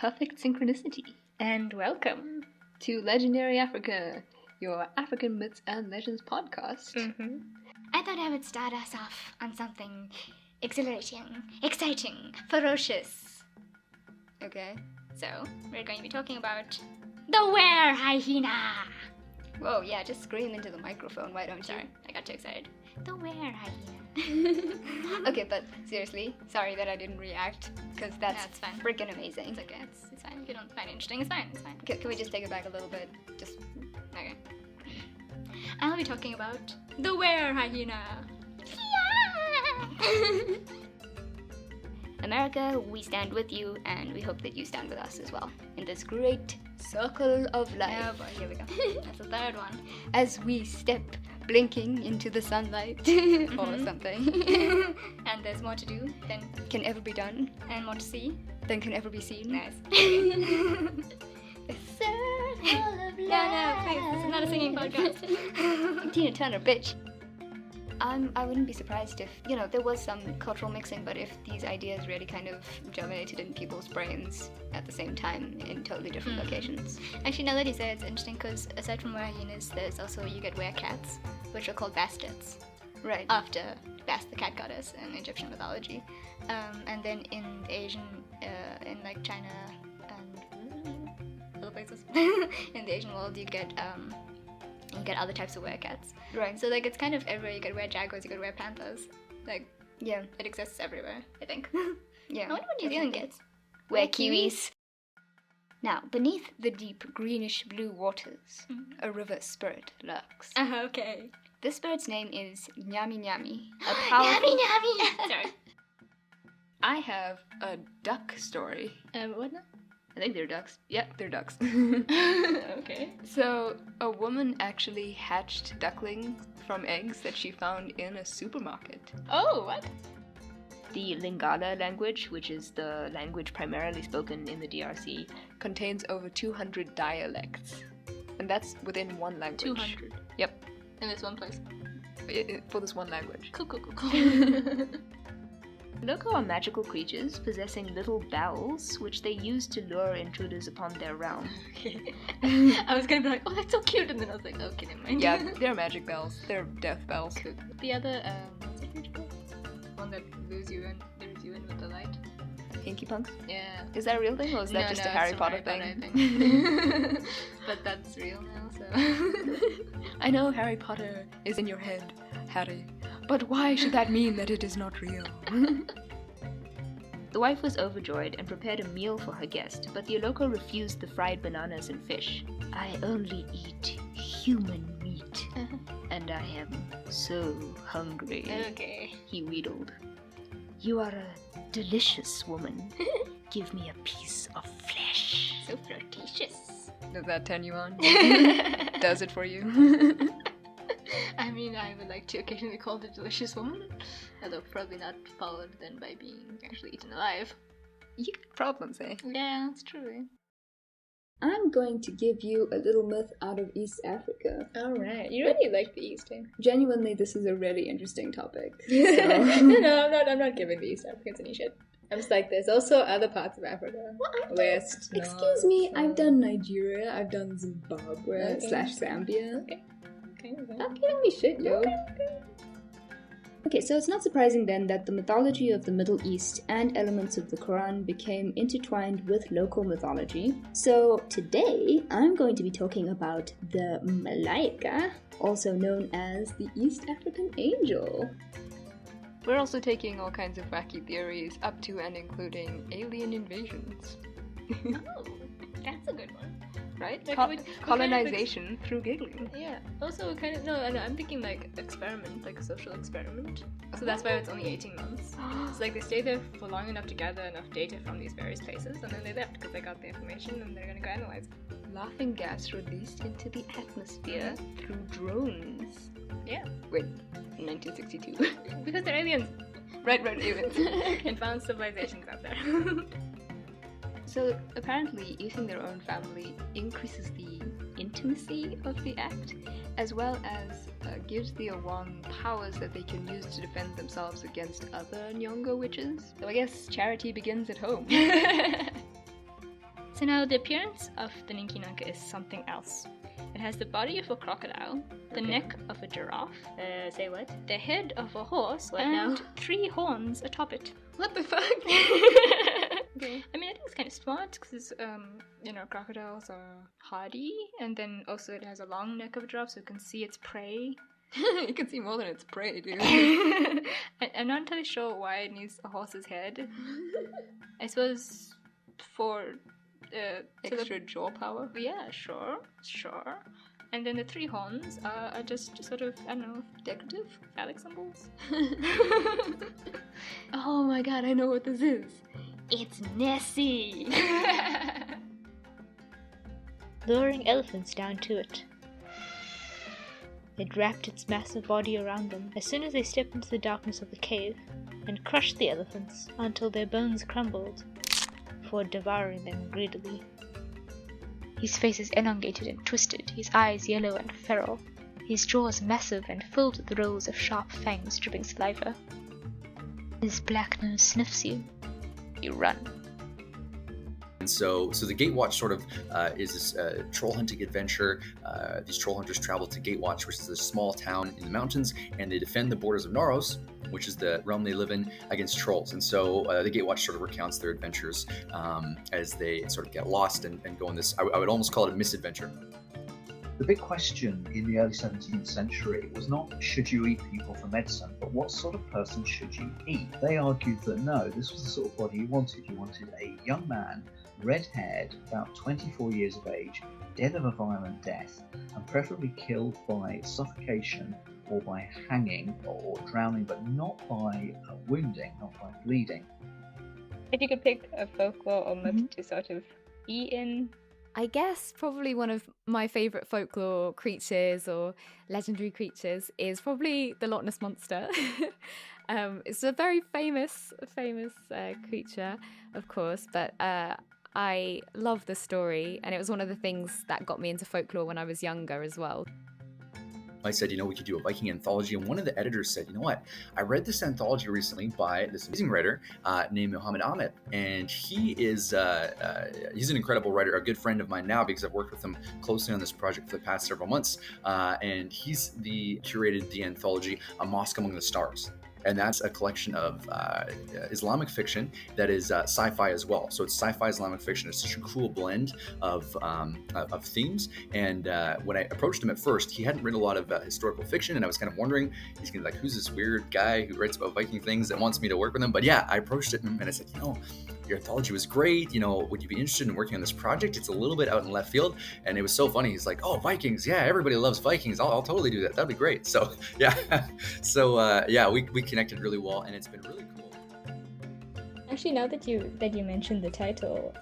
perfect synchronicity. And welcome to Legendary Africa, your African Myths and Legends podcast. I thought I would start us off on something exhilarating, exciting, ferocious. Okay. So, we're going to be talking about the were hyena. Whoa, yeah, just scream into the microphone, why don't you? Sorry, I got too excited. The were hyena. Okay, but seriously, sorry that I didn't react, because that's fine. Freaking amazing. It's okay, it's fine. If you don't find it interesting, it's fine. Can we just take it back a little bit? Okay. I'll be talking about the were hyena. Yeah! America, we stand with you, and we hope that you stand with us as well in this great Circle of life. Yeah, boy, here we go. That's the third one. As we step blinking into the sunlight or something. And there's more to do than can ever be done, and more to see than can ever be seen. Nice. The circle of life. No, please, this is not a singing podcast. Tina Turner, bitch. I wouldn't be surprised if, there was some cultural mixing, but if these ideas really kind of germinated in people's brains at the same time in totally different locations. Actually, now that you say it, it's interesting because aside from were hyenas, there's also, you get were cats, which are called bastards. Right. After Bast, the cat goddess in Egyptian mythology. And then in Asian, in like China and other places, in the Asian world, you get other types of were-cats. Right. So, like, it's kind of everywhere. You get were-jaguars, you get were-panthers. Like, yeah, it exists everywhere, I think. Yeah. I wonder what New Zealand gets. Were-kiwis. Now, beneath the deep greenish-blue waters, a river spirit lurks. Okay. This spirit's name is Nyami Nyami. Nyami Nyami! Sorry. I have a duck story. What now? I think they're ducks. Yep, they're ducks. Okay. So, a woman actually hatched ducklings from eggs that she found in a supermarket. Oh, what? The Lingala language, which is the language primarily spoken in the DRC, contains over 200 dialects. And that's within one language. 200? Yep. In this one place? For this one language. Cool. Loco are magical creatures possessing little bells, which they use to lure intruders upon their realm. Okay. I was gonna be like, oh, that's so cute, and then I was like, okay, never mind. Yeah, they're magic bells. They're death bells. Cool. The other, what's it called? One that lures you in with the light. Pinky punks? Yeah. Is that a real thing, or is that just a Harry Potter thing? But that's real now, so... I know Harry Potter is in your head, Harry. But why should that mean that it is not real? The wife was overjoyed and prepared a meal for her guest, but the Oloko refused the fried bananas and fish. I only eat human meat, and I am so hungry, Okay. he wheedled. You are a delicious woman. Give me a piece of flesh. So flirtatious. Does that turn you on? Does it for you? I mean, I would like to occasionally call it a delicious woman, although probably not followed then by being actually eaten alive. You got problems, eh? Yeah, that's true. I'm going to give you a little myth out of East Africa. Alright, you really like the East, eh? Genuinely, this is a really interesting topic. So. No, I'm not giving the East Africans any shit. I'm just like, there's also other parts of Africa. West, Excuse me, I've done Nigeria, I've done Zimbabwe / Zambia. Okay. Stop giving me shit, yo. Okay, so it's not surprising then that the mythology of the Middle East and elements of the Quran became intertwined with local mythology. So today, I'm going to be talking about the Malaika, also known as the East African Angel. We're also taking all kinds of wacky theories, up to and including alien invasions. Oh, that's a good one. Right? Like, Colonization through giggling. Yeah. Also, I'm thinking like experiment, like a social experiment. So that's why it's only 18 months. So like they stay there for long enough to gather enough data from these various places, and then they left because they got the information and they're gonna go analyze it. Laughing gas released into the atmosphere through drones. Yeah. Wait, 1962. Because they're aliens. Right, aliens. Advanced civilizations out there. So apparently eating their own family increases the intimacy of the act, as well as gives the Awang powers that they can use to defend themselves against other Nyongo witches. So I guess charity begins at home. So now the appearance of the Ninkinanka is something else. It has the body of a crocodile, the neck of a giraffe, Say what? the head of a horse, What and now? 3 horns atop it. What the fuck? Okay. I mean, I think it's kind of smart because, crocodiles are hardy, and then also it has a long neck of a giraffe so it can see its prey. You can see more than its prey, dude. I'm not entirely sure why it needs a horse's head. I suppose for Extra jaw power? Yeah, sure. And then the 3 horns are just sort of, I don't know, decorative phallic symbols. Oh my god, I know what this is. It's Nessie! Luring elephants down to it. It wrapped its massive body around them as soon as they stepped into the darkness of the cave and crushed the elephants until their bones crumbled before devouring them greedily. His face is elongated and twisted, his eyes yellow and feral, his jaws massive and filled with rows of sharp fangs dripping saliva. His black nose sniffs you. You run. And so the Gatewatch sort of is this troll hunting adventure. These troll hunters travel to Gatewatch, which is a small town in the mountains, and they defend the borders of Naros, which is the realm they live in, against trolls. And so the Gatewatch sort of recounts their adventures as they sort of get lost and go on this, I would almost call it a misadventure. The big question in the early 17th century was not should you eat people for medicine, but what sort of person should you eat? They argued that no, this was the sort of body you wanted. You wanted a young man, red-haired, about 24 years of age, dead of a violent death, and preferably killed by suffocation or by hanging or drowning, but not by wounding, not by bleeding. If you could pick a folklore or myth to sort of eat in. I guess probably one of my favourite folklore creatures or legendary creatures is probably the Loch Ness Monster. It's a very famous creature, of course, but I love the story, and it was one of the things that got me into folklore when I was younger as well. I said, we could do a Viking anthology, and one of the editors said, you know what, I read this anthology recently by this amazing writer named Muhammad Ahmed, and he is he's an incredible writer, a good friend of mine now because I've worked with him closely on this project for the past several months, and he's curated the anthology A Mosque Among the Stars. And that's a collection of Islamic fiction that is sci-fi as well. So it's sci-fi Islamic fiction. It's such a cool blend of themes. And when I approached him at first, he hadn't written a lot of historical fiction, and I was kind of wondering, he's gonna be like, who's this weird guy who writes about Viking things that wants me to work with him? But yeah, I approached him and I said, your anthology was great. Would you be interested in working on this project? It's a little bit out in left field. And it was so funny. He's like, oh, Vikings. Yeah, everybody loves Vikings. I'll totally do that. That'd be great. So yeah. We connected really well, and it's been really cool. Actually, now that you mentioned the title,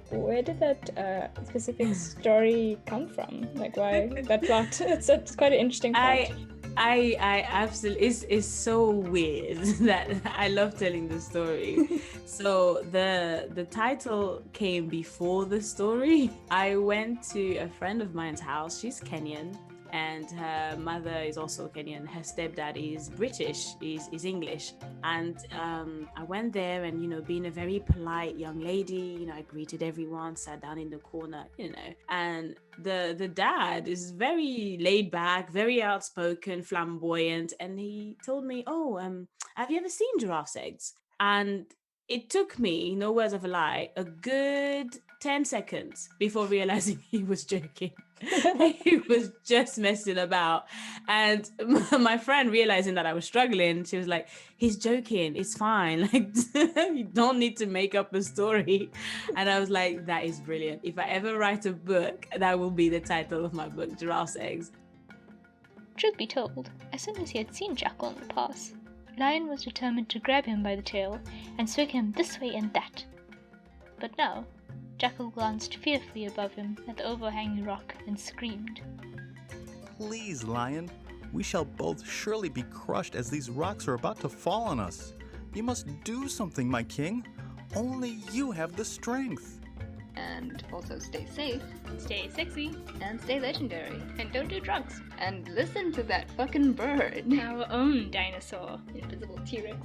where did that specific story come from? Like, why that plot? It's quite an interesting plot. I absolutely, it's so weird that I love telling the story. So the title came before the story. I went to a friend of mine's house. She's Kenyan, and her mother is also Kenyan. Her stepdad is British, is English. And I went there, and being a very polite young lady, I greeted everyone, sat down in the corner, and the dad is very laid back, very outspoken, flamboyant, and he told me, have you ever seen giraffe's eggs? And it took me, no words of a lie, a good 10 seconds before realizing he was joking. He was just messing about. And my friend, realizing that I was struggling, she was like, he's joking, it's fine. Like, you don't need to make up a story. And I was like, that is brilliant. If I ever write a book, that will be the title of my book, Giraffe's Eggs. Truth be told, as soon as he had seen Jackal in the pass, Lion was determined to grab him by the tail and swing him this way and that. But now, Jackal glanced fearfully above him at the overhanging rock and screamed. Please, Lion, we shall both surely be crushed as these rocks are about to fall on us. You must do something, my king. Only you have the strength. And also stay safe, Stay sexy, and stay legendary, and don't do drugs. and listen to that fucking bird. Our own dinosaur, invisible T-Rex.